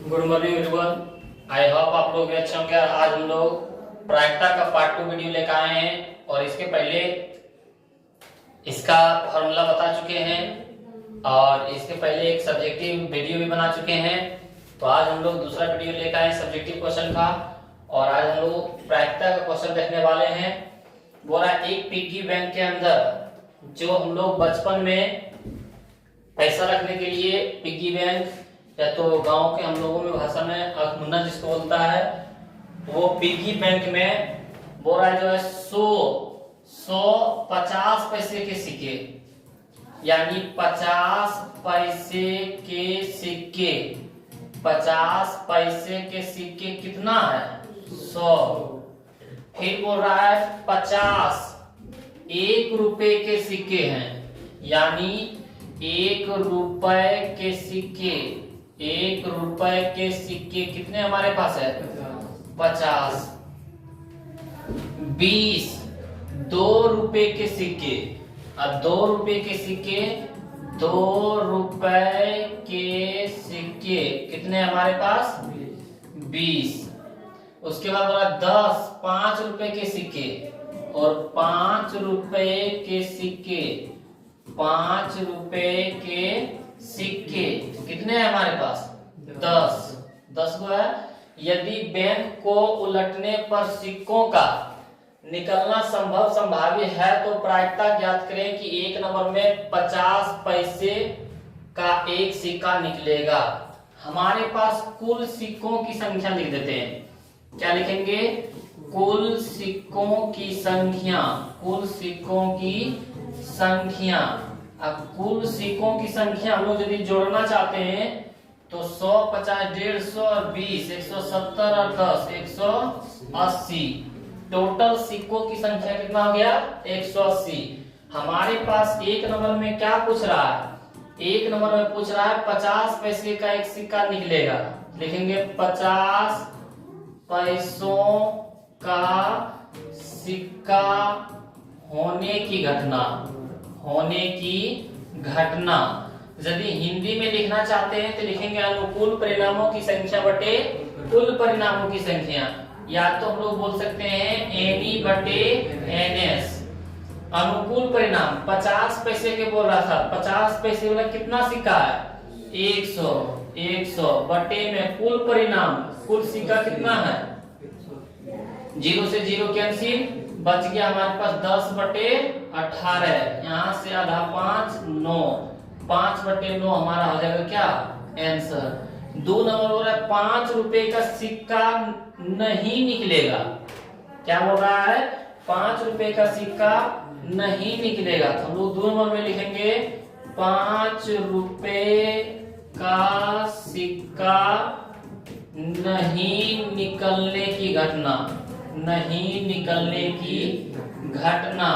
Good morning everyone. I hope आप लोग भी अच्छे होंगे। आज हम लोग प्रायिकता का पार्ट 2 वीडियो लेकर आए हैं और इसके पहले इसका फॉर्मूला बता चुके हैं और इसके पहले एक सब्जेक्टिव वीडियो भी बना चुके हैं। तो आज हम लोग दूसरा वीडियो लेकर आए सब्जेक्टिव क्वेश्चन का और आज हम लोग प्रायिकता का क्वेश्चन देखने वाले हैं। बोला एक पिग्गी बैंक के अंदर जो हम लोग बचपन में पैसा रखने के लिए पिग्गी बैंक या तो गांव के हम लोगों में भाषा में अखमुन्ना जिसको बोलता है वो पिग्गी बैंक में बोरा जो है 50 पैसे के सिक्के यानी 50 पैसे के सिक्के 50 पैसे के सिक्के कितना है 100। फिर बोल रहा है 50 1 रुपए के सिक्के हैं यानी 1 रुपए के सिक्के 1 रुपए के सिक्के कितने हमारे पास है 50। 20 2 रुपए के सिक्के। अब 2 रुपए के सिक्के 2 रुपए के सिक्के कितने हमारे पास 20। उसके बाद बोला 10 5 रुपए के सिक्के और 5 रुपए के सिक्के 5 रुपए के सिक्के कितने हैं हमारे पास 10 को है। यदि बैंक को उलटने पर सिक्कों का निकलना संभाव्य है तो प्रायिकता ज्ञात करें कि एक नंबर में 50 पैसे का एक सिक्का निकलेगा। हमारे पास कुल सिक्कों की संख्या लिख देते हैं। क्या लिखेंगे कुल सिक्कों की संख्या। कुल सिक्कों की संख्या। अब कुल सिक्कों की संख्या हम लोग यदि जोड़ना चाहते हैं तो 100 50 150 और 20 170 और 10 180। टोटल सिक्कों की संख्या कितना हो गया 180। हमारे पास एक नंबर में क्या पूछ रहा है एक नंबर में पूछ रहा है 50 पैसे का एक सिक्का निकलेगा। लिखेंगे 50 पैसों का सिक्का होने की घटना। होने की घटना यदि हिंदी में लिखना चाहते हैं तो लिखेंगे अनुकूल परिणामों की संख्या बटे कुल परिणामों की संख्या। या तो हम लोग बोल सकते हैं एनी बटे एनएस। अनुकूल परिणाम 50 पैसे के बोल रहा था 50 पैसे वाला कितना सिक्का है 100 बटे में कुल परिणाम कुल सिक्का कितना है 0 से 0 कैंसिल बच गया हमारे पास 10 बटे 18। यहाँ से आधा 5 9 5 बटे 9 हमारा हो जाएगा क्या आंसर। 2 नंबर हो रहा है 5 रुपए का सिक्का नहीं निकलेगा। क्या बोल रहा है 5 रुपए का सिक्का नहीं निकलेगा। तो हम लोग 2 नंबर में लिखेंगे 5 रुपए का सिक्का नहीं निकलने की घटना। नहीं निकलने की घटना।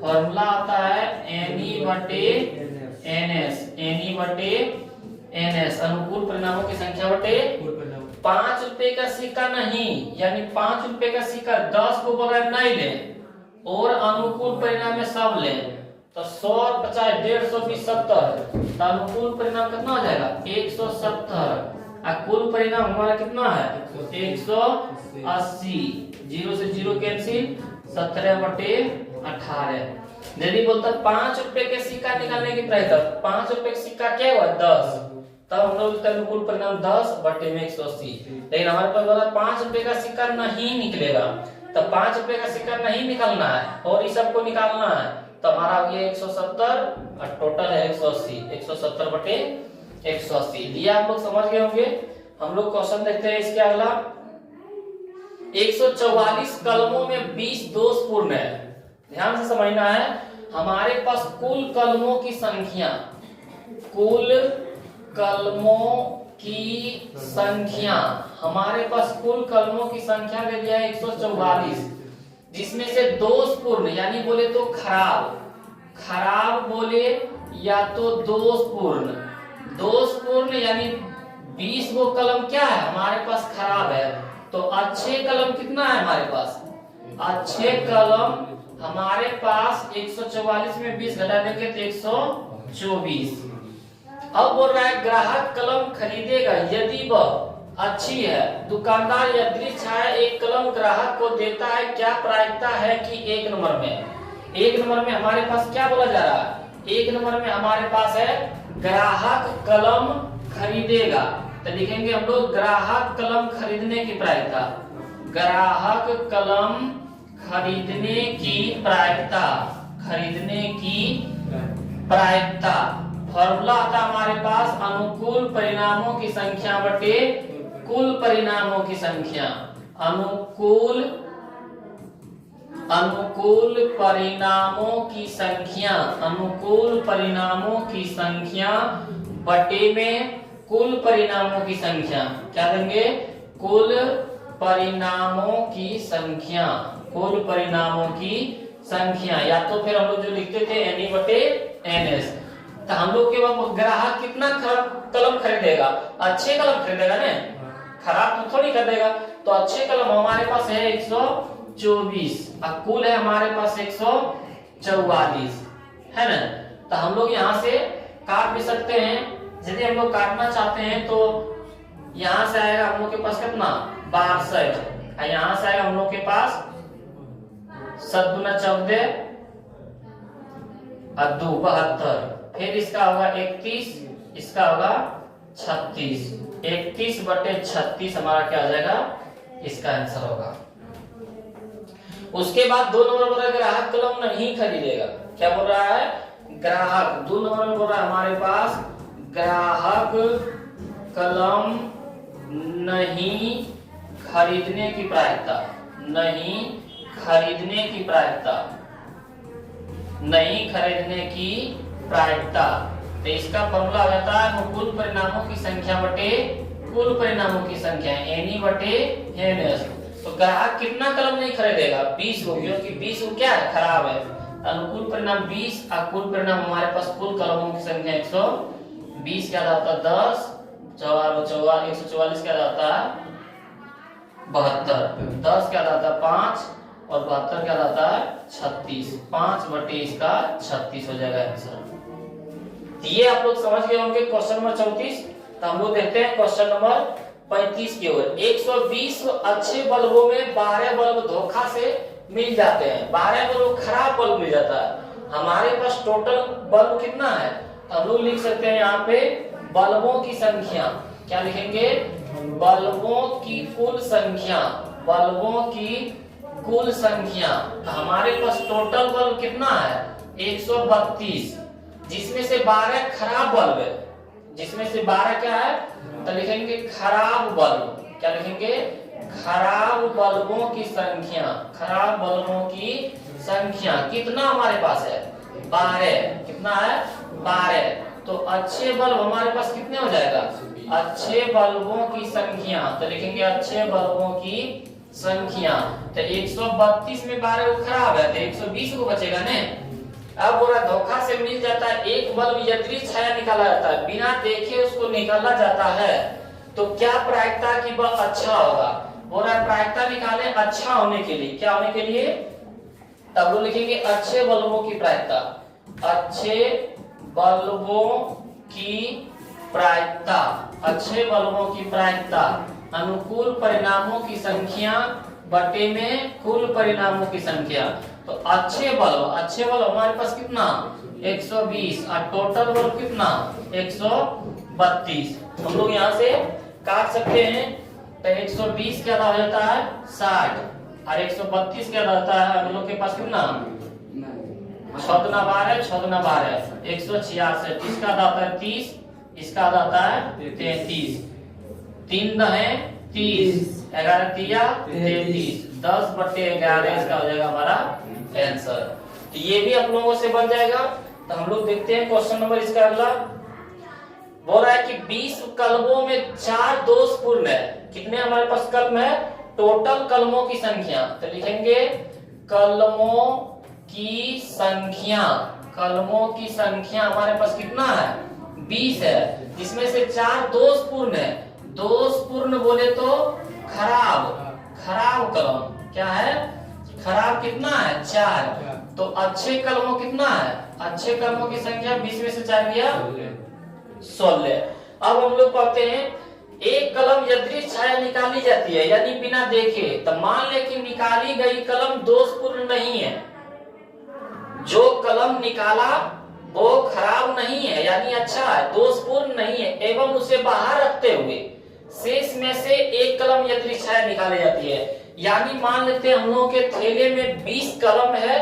फॉर्मूला आता है एनी बटे एनएस। एनी बटे एनएस अनुकूल परिणामों की संख्या बटे 5 रुपए का सिक्का नहीं यानी 5 रुपए का सिक्का 10 को बोल रहा है नहीं ले और अनुकूल परिणाम में सब ले तो 100 50 150 20 70 तो अनुकूल परिणाम कितना हो जाएगा 170। कुल परिणाम हमारा कितना है 180। 0 से 0 कैंसिल 17 बटे 18। यदि बोलता 5 रुपए के सिक्का निकालने की प्रायिकता 5 रुपए का सिक्का क्या हुआ 10 तब हम लोग इसका अनुकूल परिणाम 10 बटे में 180। लेकिन हमारे पास बोला 5 रुपए का सिक्का नहीं निकलेगा तो 5 रुपए का सिक्का नहीं निकालना है और इस सबको निकालना है तो हमारा हो गया 170 और टोटल है 180। 170 बटे 180 ये आप लोग समझ गए होंगे। हम लोग क्वेश्चन देखते हैं इसके अगला 144 कलमों में 20 दोषपूर्ण है। ध्यान से समझना है। हमारे पास कुल कलमों की संख्या कुल कलमों की संख्या हमारे पास कुल कलमों की संख्या दे दिया है 144 जिसमें से दोषपूर्ण यानी बोले तो खराब बोले या तो दोषपूर्ण। दोषपूर्ण यानी 20 वो कलम क्या है हमारे पास खराब है तो अच्छे कलम कितना है हमारे पास अच्छे कलम हमारे पास 144 में 20 घटा देंगे तो 124। अब बोल रहा है ग्राहक कलम खरीदेगा यदि वह अच्छी है। दुकानदार यदि छाया एक कलम ग्राहक को देता है, क्या प्रायिकता है कि एक नंबर में हमारे पास क्या बोला जा रहा है? एक नंबर में हमारे पास है ग्राहक कलम खरीदेगा, तो लिखेंगे हम लोग ग्राहक कलम खरीदने की प्रायिकता। ग्राहक कलम खरीदने की प्रायिकता फॉर्मूला आता हमारे पास अनुकूल परिणामों की संख्या बटे कुल परिणामों की संख्या। अनुकूल परिणामों की संख्या बटे में कुल परिणामों की संख्या। क्या देंगे? कुल परिणामों की संख्या। या तो फिर हम लोग जो लिखते थे NE बटे NS। तो हम लोग के वक्त ग्राहक कितना कलम खरीदेगा? अच्छे कलम खरीदेगा ना, खराब तो थोड़ी खरीदेगा। तो अच्छे कलम हमारे पास है 124 और कुल है हमारे पास 144, है ना। तो हम लोग यहाँ से काट भी सकते हैं। यदि हम लोग काटना चाहते हैं तो यहाँ से आएगा हम लोग के पास कितना? 62। और यहाँ से आएगा हम लोग के पास 7 दूना 14 और 2 72। फिर इसका होगा 31, इसका होगा 36। 31 बटे 36 हमारा क्या आ जाएगा? इसका आंसर होगा। उसके बाद 2 नंबर बोल रहा है ग्राहक कलम नहीं खरीदेगा। क्या बोल रहा है? ग्राहक 2 नंबर में बोल रहा है हमारे पास ग्राहक कलम नहीं खरीदने की प्रायिकता। तो इसका फॉर्मूला आ जाता है अनुकूल परिणामों की संख्या बटे कुल परिणामों की संख्या, NE बटे NS। तो ग्राहक कितना कलम नहीं खरीदेगा? 20 हो, क्योंकि 20 वो क्या है? खराब है। अनुकूल परिणाम 20 और कुल परिणाम हमारे पास कुल कलमों की संख्या 120 क्या आता है? 10 144 क्या आता है? 72। 10 क्या आता है? 5 और 72 क्या आता है? 36। 5 बटे इसका 36 हो जाएगा आंसर। ये आप लोग समझ गए होंगे क्वेश्चन नंबर 34। तो हम लोग देखते हैं क्वेश्चन नंबर 35 की ओर। 120 अच्छे बल्बों में 12 बल्ब धोखा से मिल जाते हैं, 12 बल्ब खराब बल्ब मिल जाता है। हमारे पास टोटल बल्ब कितना है? तो हम लोग लिख सकते हैं यहाँ पे बल्बों की संख्या। क्या लिखेंगे? बल्बों की कुल संख्या। तो हमारे पास टोटल बल्ब कितना है? 132, जिसमें से 12 खराब बल्ब है। जिसमें से 12 क्या है? तो लिखेंगे खराब बल्ब। क्या लिखेंगे? खराब बल्बों की संख्या कितना हमारे पास है? 12। कितना है? 12। तो अच्छे बल्ब हमारे पास कितने हो जाएगा? अच्छे बल्बों की संख्या। तो लिखेंगे अच्छे बल्बों की संख्या। तो 132 में 12 को खराब है तो 120 को बचेगा ने। अब बोला धोखा से मिल जाता है एक बल्ब यदि छाया निकाला जाता है, बिना देखे उसको निकाला जाता है, तो क्या प्रायिकता की वह अच्छा होगा? बोला प्रायिकता निकाले अच्छा होने के लिए। क्या होने के लिए? तब लोग लिखेंगे अच्छे बल्बों की प्रायिकता। अच्छे बल्बों की प्रायिकता अनुकूल परिणामों की संख्या बटे में कुल परिणामों की संख्या। तो अच्छे बल्ब हमारे पास कितना? 120 और टोटल बल्ब कितना? 132। हम लोग यहाँ से काट सकते हैं। तो 120 क्या हो जाता है? 60 और 132 क्या रहता है? हम लोग के पास कितना? 6 दूना 12 166। इसका आता है 30, इसका आता है 33। 3 है 30, 11 तिया 33, 10 बटे 11 इसका हो जाएगा हमारा आंसर। तो ये भी आप लोगों से बन जाएगा। तो हम लोग देखते हैं क्वेश्चन नंबर इसका अगला। बोल रहा है कि 20 कलमों में 4 दोषपूर्ण है। कितने हमारे पास कलम है? टोटल कलमों की संख्या। तो लिखेंगे कलमों की संख्या हमारे पास कितना है? 20 है, जिसमें से 4 दोषपूर्ण है। दोषपूर्ण बोले तो खराब कलम। क्या है? खराब कितना है? 4। तो अच्छे कलमों कितना है? अच्छे कलमों की संख्या 20 में से 4 गया 16। अब हम लोग पढ़ते हैं एक कलम यदृच्छ छाया निकाली जाती है यानी बिना देखे, तो मान ले कि निकाली गई कलम दोषपूर्ण नहीं है, जो कलम निकाला वो खराब नहीं है यानी अच्छा है, दोषपूर्ण नहीं है, एवं उसे बाहर रखते हुए शेष में से एक कलम यदृच्छ छाया निकाली जाती है। यानी मान लेते हैं हम लोगों के थैले में 20 कलम है,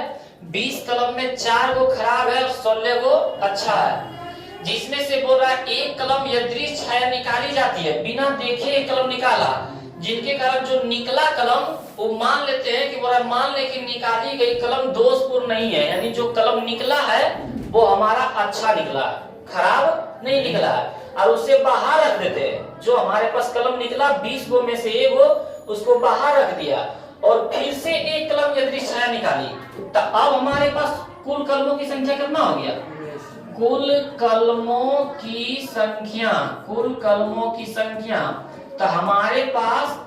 20 कलम में 4 गो खराब है और 16 गो अच्छा है, जिसमें से बोल रहा है एक कलम यदृच्छ छाया निकाली जाती है, बिना देखे एक कलम निकाला, जिनके कारण जो निकला कलम वो मान लेते हैं कि बोल रहा मान ले कि निकाली गई कलम दोषपूर्ण नहीं है, यानी जो कलम निकला है वो हमारा अच्छा निकला है, खराब नहीं निकला है, और उसे बाहर रख देते हैं। जो हमारे पास कलम निकला 20 गो में से एक गो उसको बाहर रख दिया और फिर से एक कलम यदृच्छ छाया निकाली, तो अब हमारे पास कुल कलमों की संख्या कितना हो गया? कुल कलमों की संख्या, कुल कलमों की संख्या, तो हमारे पास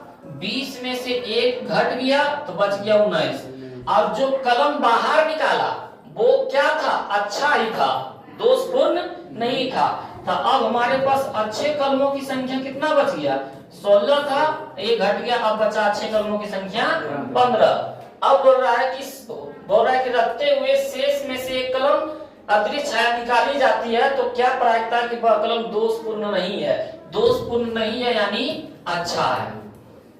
20 में से एक घट गया तो बच गया 19। अब जो कलम बाहर निकाला वो क्या था? अच्छा ही था, दोषपूर्ण नहीं था। तो अब हमारे पास अच्छे कलमों की संख्या कितना बच गया? 16 था, एक घट गया, अब बचा अच्छे कलमों की संख्या 15। अब बोल रहा है कि रखते हुए शेष में से एक कलम अतिरिक्त छाया निकाली जाती है, तो क्या प्रायिकता की वह कलम दोषपूर्ण नहीं है? दोषपूर्ण नहीं है यानी अच्छा है।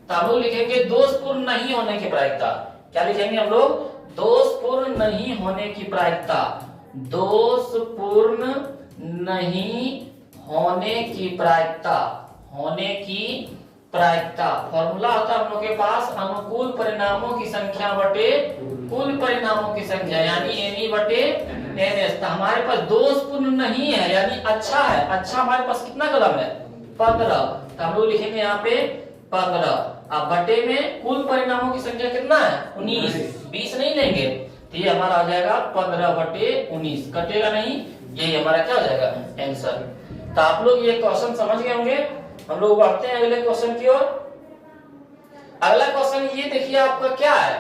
तो हम लोग लिखेंगे दोषपूर्ण नहीं होने की प्रायिकता। क्या लिखेंगे हम लोग? दोषपूर्ण नहीं होने की प्रायिकता, दोषपूर्ण नहीं होने की प्रायिकता, होने की प्रायिकता। फॉर्मूला होता है हम लोग के पास अनुकूल परिणामों की संख्या बटे कुल परिणामों की संख्या, यानी एन बटे एन। तो हमारे पास दोषपूर्ण नहीं है यानी अच्छा है, अच्छा हमारे पास कितना कलम है? 15। तो हम लोग लिखेंगे यहाँ पे 15। अब बटे में कुल परिणामों की संख्या कितना है? 19। 20 नहीं लेंगे तो ये हमारा आ जाएगा 15 बटे 19, कटेगा नहीं, यही हमारा क्या हो जाएगा? आंसर। तो आप लोग ये क्वेश्चन समझ गए होंगे। हम लोग बढ़ते हैं अगले क्वेश्चन की ओर। अगला क्वेश्चन ये देखिए आपका क्या है?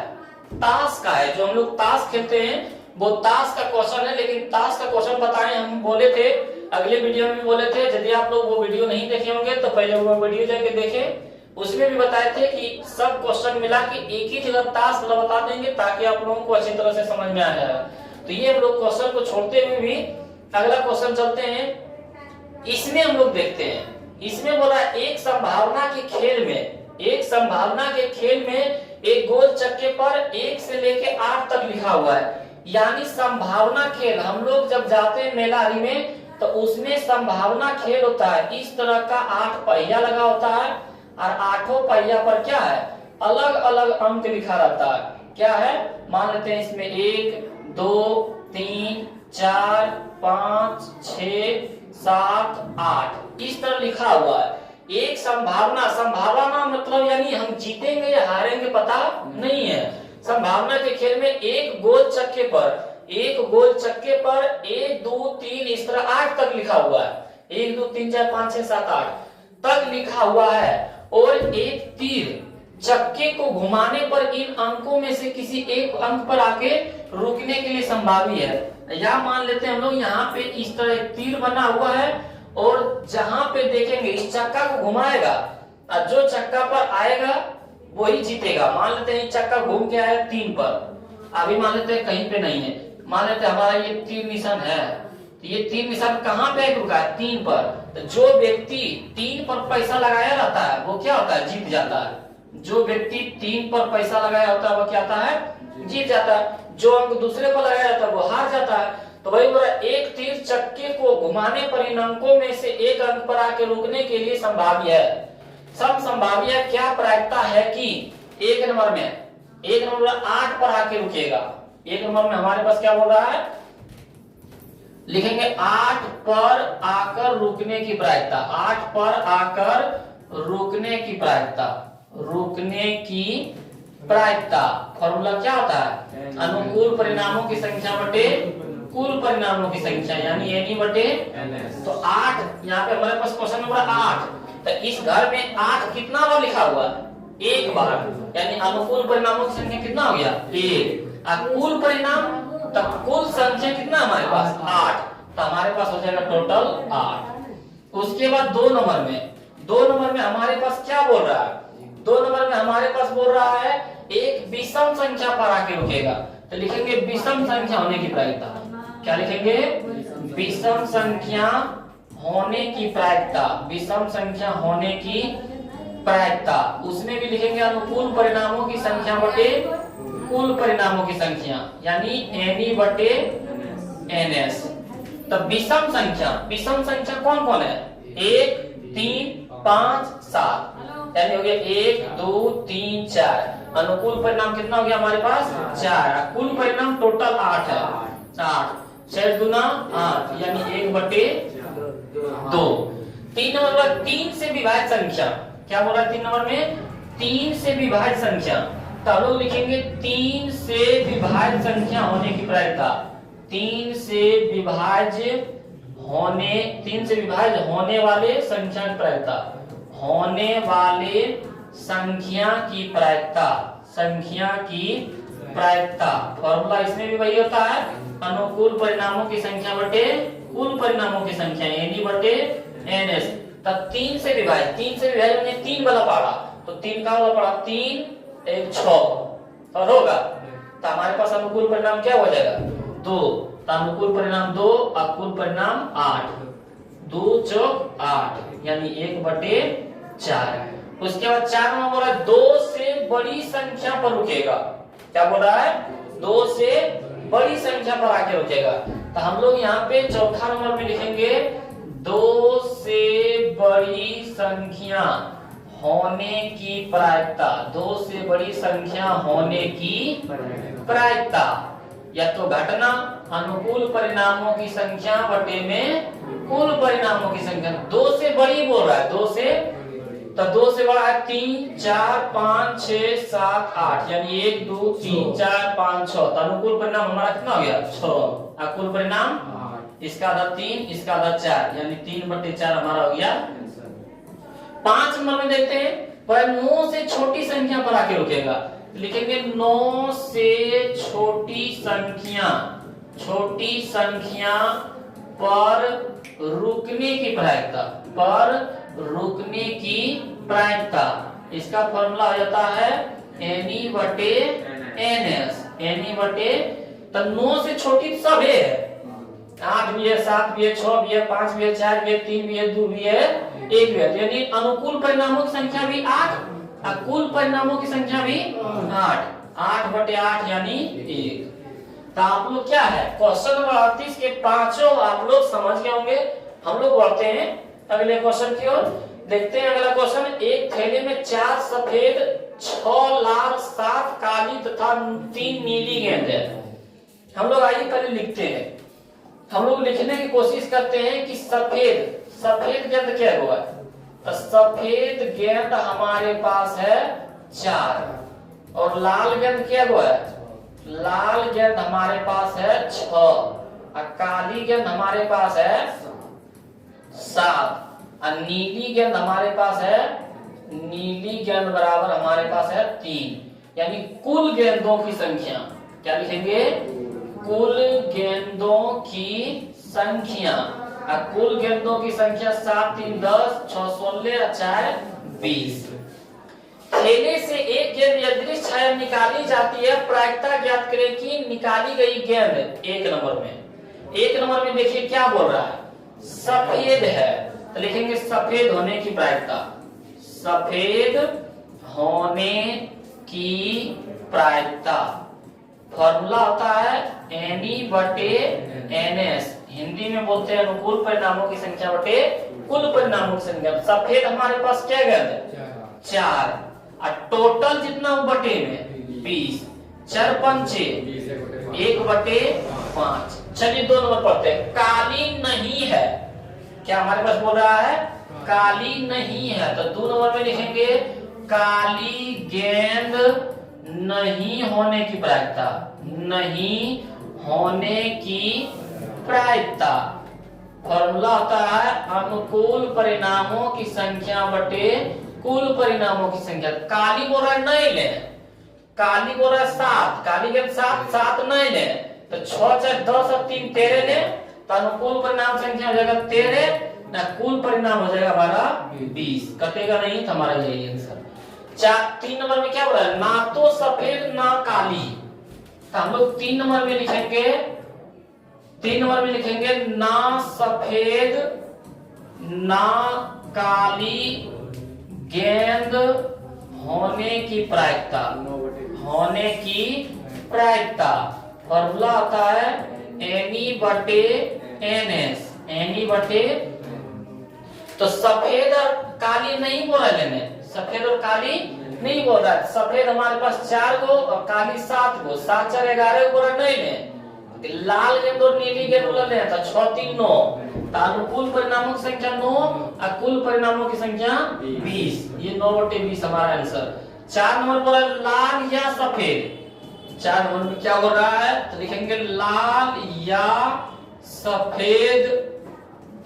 ताश का है। जो हम लोग ताश खेलते हैं वो ताश का क्वेश्चन है, लेकिन ताश का क्वेश्चन बताएं हम बोले थे अगले वीडियो में बोले थे, यदि आप लोग वो वीडियो नहीं देखे होंगे तो पहले वो वीडियो जाके देखें। उसमें भी बताए थे कि सब क्वेश्चन मिला के एक ही जगह ताश बता देंगे ताकि आप लोगों को अच्छी तरह से समझ में आ जाएगा। तो ये हम लोग क्वेश्चन को छोड़ते हुए भी अगला क्वेश्चन चलते हैं। इसमें हम लोग देखते हैं, इसमें बोला एक संभावना के खेल में, एक संभावना के खेल में एक गोल चक्के पर 1 से लेके 8 तक लिखा हुआ है। यानी संभावना खेल, हम लोग जब जाते हैं मेला आदि में तो उसमें संभावना खेल होता है। इस तरह का 8 पहिया लगा होता है और 8 पहिया पर क्या है? अलग अलग अंक लिखा रहता है। क्या है? मान लेते हैं इसमें 1 2 3 4 5 6 7 8 इस तरह लिखा हुआ है। एक संभावना, संभावना मतलब यानी हम जीतेंगे या हारेंगे पता नहीं है। संभावना के खेल में एक गोल चक्के पर, एक गोल चक्के पर 1 2 3 इस तरह 8 तक लिखा हुआ है। 1 2 3 4 5 6 7 8 तक लिखा हुआ है और एक तीर चक्के को घुमाने पर इन अंकों में से किसी एक अंक पर आके रुकने के लिए संभावी है। या मान लेते हैं हम लोग यहाँ पे इस तरह एक तीर बना हुआ है और जहां पे देखेंगे इस चक्का को घुमाएगा और जो चक्का पर आएगा वही जीतेगा। मान लेते हैं चक्का घूम के आया 3 पर, अभी मान लेते हैं कहीं पे नहीं है, मान लेते हैं हमारा ये तीर निशान है, तो ये तीर निशान कहाँ पे रुका है? 3 पर। तो जो व्यक्ति 3 पर पैसा लगाया रहता है वो क्या होता है? जीत जाता है। जो व्यक्ति 3 पर पैसा लगाया होता है वो क्या आता है? जीत जाता है। जो अंक दूसरे पर लगाया जाता है वो हार जाता है। तो वही बोला एक तीर चक्के को घुमाने पर इन अंकों में से एक अंक पर आके रुकने के लिए संभाव्य है। सब संभाव्य क्या प्रायिकता है कि एक नंबर में, एक नंबर 8 पर आके रुकेगा। एक नंबर में हमारे पास क्या बोल रहा है? लिखेंगे 8 पर आकर रुकने की प्रायिकता, 8 पर आकर रुकने की प्रायिकता, रुकने की प्रायिकता। फॉर्मूला क्या होता है? अनुकूल परिणामों की संख्या बटे कुल परिणामों की संख्या, यानी एन बटे एन। तो 8 यहाँ पे हमारे पास क्वेश्चन नंबर 8, तो इस घर में 8 कितना बार लिखा हुआ? एक बार, यानी अनुकूल परिणामों की संख्या कितना हो गया? 1। और कुल परिणाम, तो कुल संख्या कितना हमारे पास? 8। तो हमारे पास हो जाएगा टोटल 8। उसके बाद 2 नंबर में, 2 नंबर में हमारे पास क्या बोल रहा है? 2 नंबर में हमारे पास बोल रहा है एक विषम संख्या पर आके रुकेगा, तो लिखेंगे विषम संख्या होने की प्रायिकता। क्या लिखेंगे? विषम संख्या होने की प्रायिकता, विषम संख्या होने की प्रायिकता। उसमें भी लिखेंगे अनुकूल परिणामों की संख्या बटे कुल परिणामों की संख्या, यानी एनी बटे एनएस। तब विषम संख्या कौन कौन है? 1 3 5 7, यानी हो गया 1 2 3 4। अनुकूल परिणाम कितना हो गया हमारे पास? 4। कुल परिणाम टोटल 8 है। 8 6 दूना 8, यानी 1 बटे 2। 3 नंबर पर 3 से विभाज्य संख्या, क्या बोल रहा है 3 नंबर में? 3 से विभाज्य संख्या। तो हम लोग लिखेंगे 3 से विभाज्य संख्या होने की प्रायिकता। 3 से विभाज्य होने वाले संख्या की प्रायिकता, होने वाले संख्या की प्रायिकता, संख्या की प्रायिकता। फॉर्मूला इसमें भी वही होता है, अनुकूल परिणामों की संख्या बटे कुल परिणामों की संख्या, एनी बटे एनएस। तब 3 से विभाजित मैंने 3 वाला पढ़ा, तो 3 का वाला पढ़ा 3 1 6 और होगा, तो हमारे पास अनुकूल परिणाम क्या हो जाएगा? 2। तो अनुकूल परिणाम 2 और कुल परिणाम 8, 2 चौक 8, यानी 1 बटे 4। उसके बाद 4 नंबर बोल रहा है 2 से बड़ी संख्या पर रुकेगा। क्या बोल रहा है? 2 से बड़ी संख्या पर आके रुकेगा। तो हम लोग यहाँ पे चौथा नंबर में लिखेंगे 2 से बड़ी संख्या होने की प्रायिकता, 2 से बड़ी संख्या होने की प्रायिकता, या तो घटना अनुकूल परिणामों की संख्या बटे में कुल परिणामों की संख्या। 2 से बड़ी बोल रहा है, 2 से, तो 2 से बड़ा है 3 4 5 6 7 8, यानी 1 2 3 4 5 6। तो अनुकूल परिणाम हमारा कितना हो गया? 6। कुल परिणाम इसका आधा 3, इसका आधा 4, यानी 3 बटे 4 हमारा हो गया। 5 नंबर में देखते हैं, पर 9 से छोटी संख्या पर आके रुकेगा, लिखेंगे 9 से छोटी संख्या पर रुकने की प्रायिकता, पर रुकने की प्रायिकता। इसका फॉर्मूला हो जाता है एनी बटे एनएस, एनी बटे, तो 9 से छोटी सब है, 8 भी है, 7 भी है, 6 भी है, 5 भी है, 4 भी है, 3 भी है, 2 भी है, 1 भी है, यानी अनुकूल परिणामों की संख्या भी 8 और कुल परिणामों की संख्या भी 8, 8 बटे 8 यानी 1। तो आप लोग क्या है, क्वेश्चन नंबर 38 के पांचों आप लोग समझ गए होंगे। हम लोग बढ़ते हैं अगले क्वेश्चन की ओर। देखते हैं अगला क्वेश्चन। एक थैले में 4 सफेद, 6 लाल, 7 काली तथा 3 नीली गेंद है। हम लोग आइए पहले लिखते हैं, हम लोग लिखने की कोशिश करते हैं कि सफेद गेंद क्या हुआ। तो सफेद गेंद हमारे पास है 4 और लाल गेंद क्या हुआ है? लाल गेंद हमारे पास है 6 और काली गेंद हमारे पास है 7 और नीली गेंद हमारे पास है, नीली गेंद बराबर हमारे पास है 3, यानी कुल गेंदों की संख्या क्या लिखेंगे? कुल गेंदों की संख्या। कुल गेंदों की संख्या 7 3 10 6 16 4 20। थैले से एक गेंद यादृच्छिक छाया निकाली जाती है, प्रायिकता ज्ञात करें कि निकाली गई गेंद। एक नंबर में देखिए क्या बोल रहा है, सफेद है, तो लिखेंगे सफेद होने की प्रायिकता, सफेद होने की प्रायिकता। फॉर्मूला होता है एनी बटे एनएस, हिंदी में बोलते हैं अनुकूल परिणामों की संख्या बटे कुल परिणामों की संख्या। सफेद हमारे पास क्या गेंद? 4 और टोटल जितना बटे में 20, 4 5 1 बटे 5। चलिए 2 नंबर पढ़ते हैं। काली नहीं है, क्या हमारे पास बोल रहा है? काली नहीं है, तो 2 नंबर में लिखेंगे काली गेंद नहीं होने की प्रायिकता, नहीं होने की प्रायिकता। फॉर्मूला होता है अनुकूल परिणामों की संख्या बटे कुल परिणामों की संख्या। काली बोल रहा है नहीं ले, काली बोल रहा है 7, काली गेंद 7 नहीं ले, तो 6 4 10 और 3 13 ले, तो अनुकूल परिणाम संख्या हो जाएगा 13 ना कुल परिणाम हो जाएगा हमारा 20, कटेगा नहीं तो हमारा यही आंसर। 3 नंबर में क्या बोला, ना तो सफेद ना काली, तो हम लोग 3 नंबर में लिखेंगे, 3 नंबर में लिखेंगे ना सफेद ना काली गेंद होने की प्रायिकता, होने की प्रायिकता फॉर्मूला आता है NE/NS, NE/, तो सफेद और काली नहीं बोला लेने, सफेद और काली नहीं बोल रहा है। सफेद हमारे पास 4 गो और काली 7 गो, 7 4 11 बोला नहीं ले, लाल गेंद और नीली गेंद बोला ले तो 6 3 9, तो अनुकूल परिणामों की संख्या 9 और कुल परिणामों की संख्या 20, ये 9/20 हमारा आंसर। 4 नंबर बोला लाल या सफेद, 4 नंबर में क्या हो रहा है, तो लिखेंगे लाल या सफेद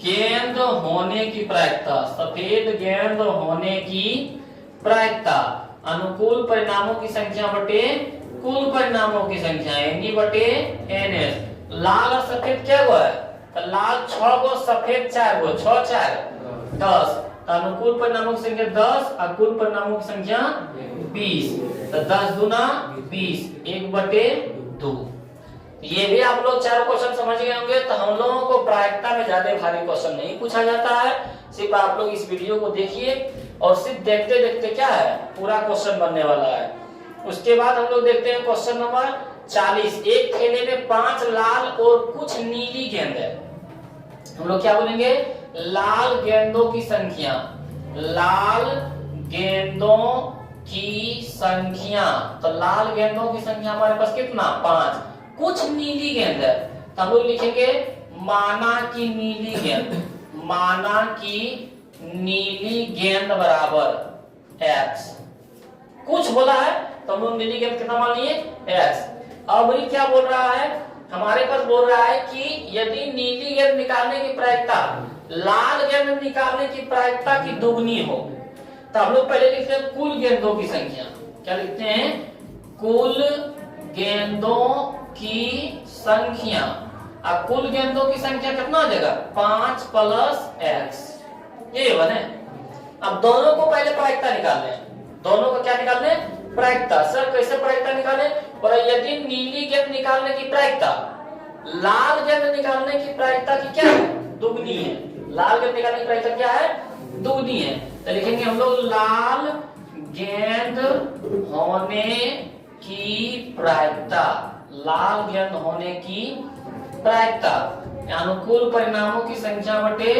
गेंद होने की प्रायिकता, सफेद गेंद होने की प्रायिकता अनुकूल परिणामों की संख्या बटे कुल परिणामों की संख्या NE/NS। लाल और सफेद क्या हुआ है, तो लाल 6 गो सफेद 4 गो, 6 4 10, तो अनुकूल परिणामों की संख्या 10 और कुल परिणामों की संख्या 20, तो 10 दूना 20, 1/2। ये भी आप लोग 4 क्वेश्चन समझ गए होंगे। तो हम लोगों को प्रायिकता में ज्यादा भारी क्वेश्चन नहीं पूछा जाता है, सिर्फ आप लोग इस वीडियो को देखिए और सिर्फ देखते देखते क्या है पूरा क्वेश्चन बनने वाला है। उसके बाद हम लोग देखते हैं क्वेश्चन नंबर 40। एक थैले में 5 लाल और कुछ नीली गेंद है, हम लोग क्या बोलेंगे, लाल गेंदों की संख्या, लाल गेंदों की संख्या, तो लाल गेंदों की संख्या हमारे पास कितना 5, कुछ नीली गेंद है, तो हम लोग लिखेंगे माना की नीली गेंद, माना की नीली गेंद बराबर x, कुछ बोला है तो हम लोग नीली गेंद कितना मान लिए x। अब ये क्या बोल रहा है, हमारे पास बोल रहा है कि यदि नीली गेंद निकालने की प्रायिकता लाल गेंद निकालने की प्रायिकता की दुगनी हो, तो हम लोग पहले लिखते हैं कुल गेंदों की संख्या, क्या लिखते हैं, कुल गेंदों की संख्या, अब कुल गेंदों की संख्या कितना हो जाएगा 5 + x, ये बने। अब दोनों को पहले प्रायिकता निकालने, दोनों को क्या निकालने, प्रायिकता। सर कैसे प्रायिकता निकाले, और यदि नीली गेंद निकालने की प्रायिकता लाल गेंद निकालने की प्रायिकता की क्या है, दुगनी है, लाल गेंद निकालने की प्रायिकता क्या है, दुगनी है, तो लिखेंगे हम लोग लाल गेंद होने की प्रायिकता, लाल गेंद होने की प्रायिकता अनुकूल परिणामों की संख्या बटे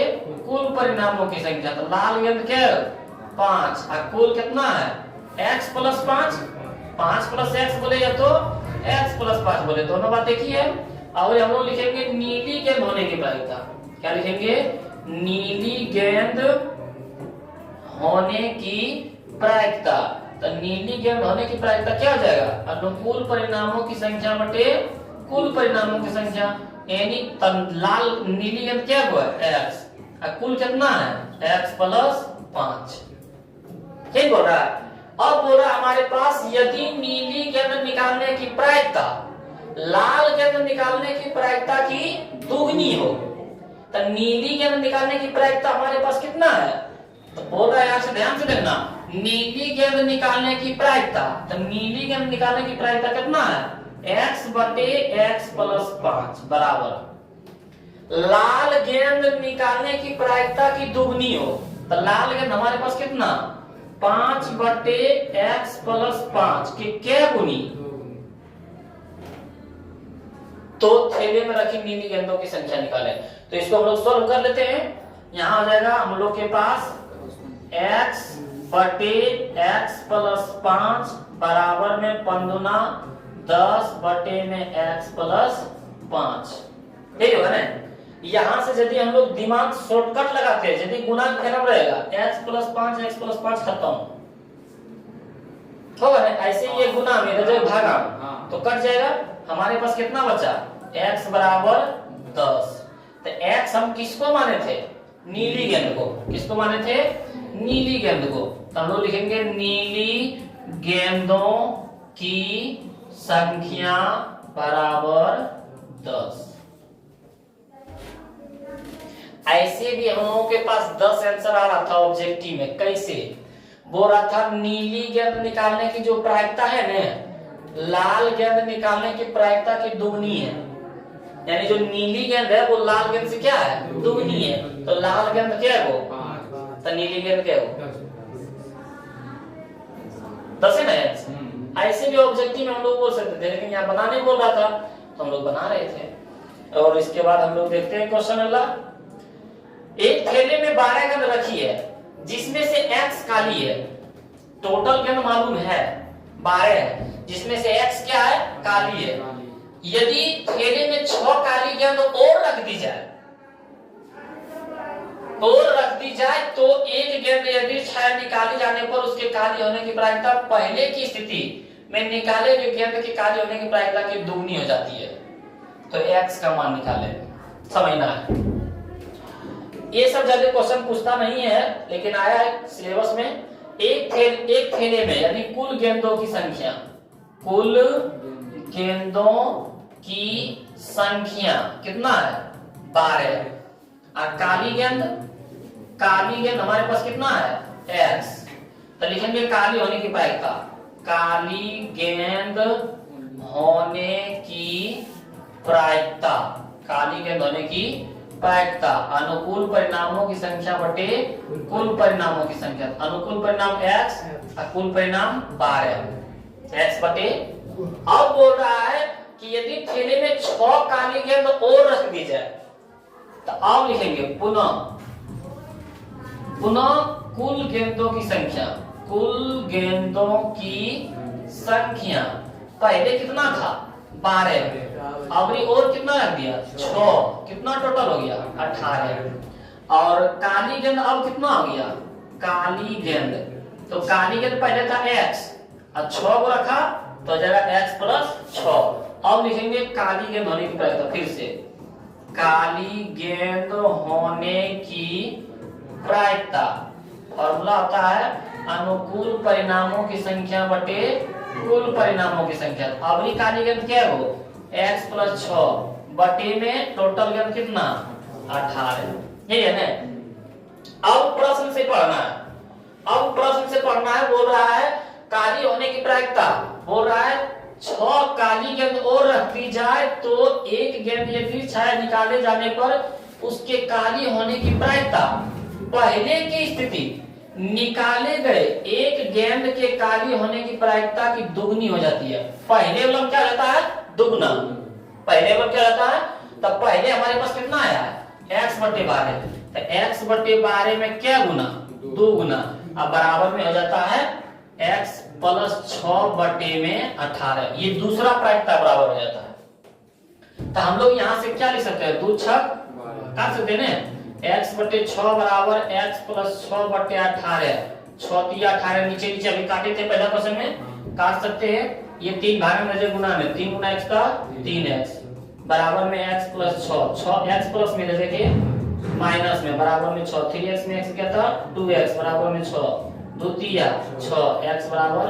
कुल परिणामों की संख्या, तो लाल गेंद क्या है 5 और कुल कितना है x + 5, 5 + x बोले या तो x + 5 बोले, दोनों बात एक ही है। और हम लोग लिखेंगे नीली गेंद होने की प्रायिकता, क्या लिखेंगे, नीली गेंद होने की प्रायिकता, तो नीली गेंद होने की प्रायिकता क्या हो जाएगा, अनुकूल परिणामों की संख्या बटे कुल परिणामों की संख्या, यानी लाल नीली गेंद क्या हुआ x और कुल कितना है x + 5, ठीक बोल रहा है। अब बोल रहा हमारे पास यदि नीली गेंद निकालने की प्रायिकता लाल गेंद निकालने की प्रायिकता की दुगनी हो, तो नीली गेंद निकालने की प्रायिकता हमारे पास कितना है, तो बोल रहा है यहाँ से ध्यान से देखना, नीली गेंद निकालने की प्रायिकता, तो नीली गेंद निकालने की प्रायिकता कितना है x/x + 5 बराबर लाल गेंद निकालने की प्रायिकता की दुगनी हो, तो लाल गेंद हमारे पास कितना 5/x + 5 की क्या गुनी, तो थैले में रखी नीली गेंदों की संख्या निकाले। तो इसको हम लोग सॉल्व कर लेते हैं। यहां हो जाएगा हम लोग के पास x/x + 5 बराबर में 5 10/x + 5, ठीक है ना। यहां से यदि हम लोग दिमाग शॉर्टकट लगाते हैं, यदि गुणा खत्म रहेगा x + 5 x + 5 खत्म होगा ना, ऐसे ही ये गुना में रह भागा तो कट जाएगा, हमारे पास कितना बचा x बराबर 10। तो x हम किसको माने थे, नीली गेंद को, किसको माने थे, नीली गेंद को, तो हम लोग लिखेंगे नीली गेंदों की संख्या बराबर 10। ऐसे भी हम लोगों के पास 10 आंसर आ रहा था ऑब्जेक्टिव में। कैसे? बोल रहा था नीली गेंद निकालने की जो प्रायिकता है ना, लाल गेंद निकालने की प्रायिकता की दुगनी है। यानी जो नीली गेंद है वो लाल गेंद से क्या है, दुगनी है। तो लाल गेंद क्या है वो, तो नीली गेंद क्या है, 10 है ना। ऐसे भी ऑब्जेक्टिव में हम लोग बोल सकते थे, लेकिन यहाँ बनाने बोल रहा था तो हम लोग बना रहे थे। और इसके बाद हम लोग देखते हैं क्वेश्चन अगला। एक थैले में 12 गेंद रखी है जिसमें से x काली है। टोटल गेंद मालूम है 12 है, जिसमें से x क्या है, काली है। यदि थैले में 6 काली गेंद और रख दी जाए, तो एक गेंद यदि छाया निकाली जाने पर उसके काली होने की प्रायिकता पहले की स्थिति में निकाले गए गेंद के काली होने की प्रायिकता की दुगनी हो जाती है। तो x का मान निकाले, समझना है। ये सब जल्दी क्वेश्चन पूछता नहीं है, लेकिन आया है सिलेबस में। एक थैले में यानी कुल गेंदों की संख्या, कुल गेंदों की संख्या कितना है, 12। और काली गेंद हमारे पास कितना है, x। तो लिखेंगे काली होने की प्रायिकता, काली गेंद होने की प्रायिकता, काली गेंद होने की प्रायिकता अनुकूल परिणामों की संख्या बटे कुल परिणामों की संख्या। अनुकूल परिणाम x और कुल परिणाम 12, x बटे। अब बोल रहा है कि यदि थैले में 6 काली गेंद और रख दी जाए, तो अब लिखेंगे पुनः कुल गेंदों की संख्या, कुल गेंदों की संख्या पहले कितना था, 12। अब और कितना रख दिया, 6। कितना टोटल हो गया, 18। और काली गेंद अब कितना हो गया, काली गेंद, तो काली गेंद पहले था x और 6 को रखा तो जगह x प्लस 6। अब लिखेंगे काली गेंद होने की प्रायिकता, फिर से काली गेंद होने की प्रायिकता फॉर्मूला होता है अनुकूल परिणामों की संख्या बटे कुल परिणामों की संख्या। अबरी काली गेंद क्या है वो, x प्लस 6 बटे में टोटल गेंद कितना, 18। यही है ना। अब प्रश्न से पढ़ना है, बोल रहा है काली होने की प्रायिकता, बोल रहा है 6 काली गेंद और रख दी जाए तो एक गेंद यदि छाया निकाले जाने पर उसके काली होने की प्रायिकता पहले की स्थिति निकाले गए एक गेंद के काली होने की प्रायिकता की दुगनी हो जाती है। पहले वाला क्या रहता है, दुगना। पहले वाला क्या रहता है, तब पहले हमारे पास कितना आया है, x बटे 12। तो x बटे 12 में क्या गुना, 2 गुना। अब बराबर में हो जाता है x प्लस 6 बटे में 18। ये दूसरा प्रायिकता बराबर हो जाता है। तो हम लोग यहाँ से क्या लिख सकते हैं, 2 छक काट सकते हैं, x बटे 6 बराबर x प्लस 6 बटे 18। 6 3 18, नीचे नीचे अभी काटे थे पहला क्वेश्चन में, काट सकते हैं। ये 3 भाग में नजर गुना में, 3 गुना x का 3x बराबर में x प्लस 6 x प्लस में जैसे कि माइनस में बराबर में 6। 3x में x क्या था, 2x बराबर में 6, 2 3 6, x बराबर,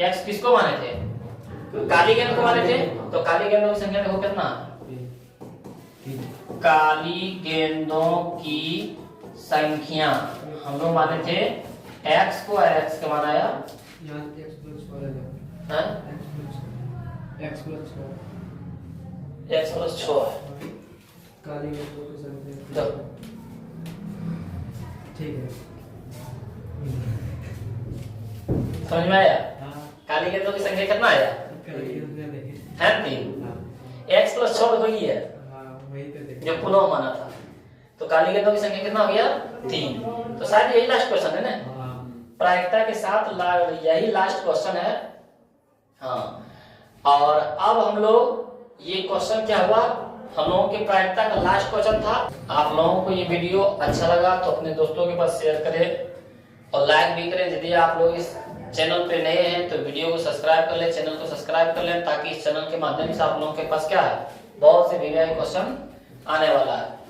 x किसको माने थे, काली गेंद को माने थे। तो काली गेंदों की संख्या देखो कितना, काली गेंदों की संख्या हम लोग माने थे x को, x का माना आया x प्लस 6 है काली गेंदों की संख्या, ठीक है, समझ में आया। हाँ। काली गेंदों की संख्या कितना आया है, 3। x प्लस 6 तो ही है जो पुनः माना था। तो काली गेंदों की संख्या कितना हो गया, 3। तो शायद यही लास्ट क्वेश्चन है ना, प्रायिकता के साथ यही लास्ट क्वेश्चन है। हाँ, और अब हम लोग ये क्वेश्चन क्या हुआ, हम लोगों की प्रायिकता का लास्ट क्वेश्चन था। आप लोगों को ये वीडियो अच्छा लगा तो अपने दोस्तों के पास शेयर करें और लाइक भी करें। यदि आप लोग इस चैनल पे नए हैं तो वीडियो को सब्सक्राइब कर लें, चैनल को सब्सक्राइब कर लें, ताकि इस चैनल के माध्यम से आप लोगों के पास क्या है, बहुत से वीडियो क्वेश्चन आने वाला है।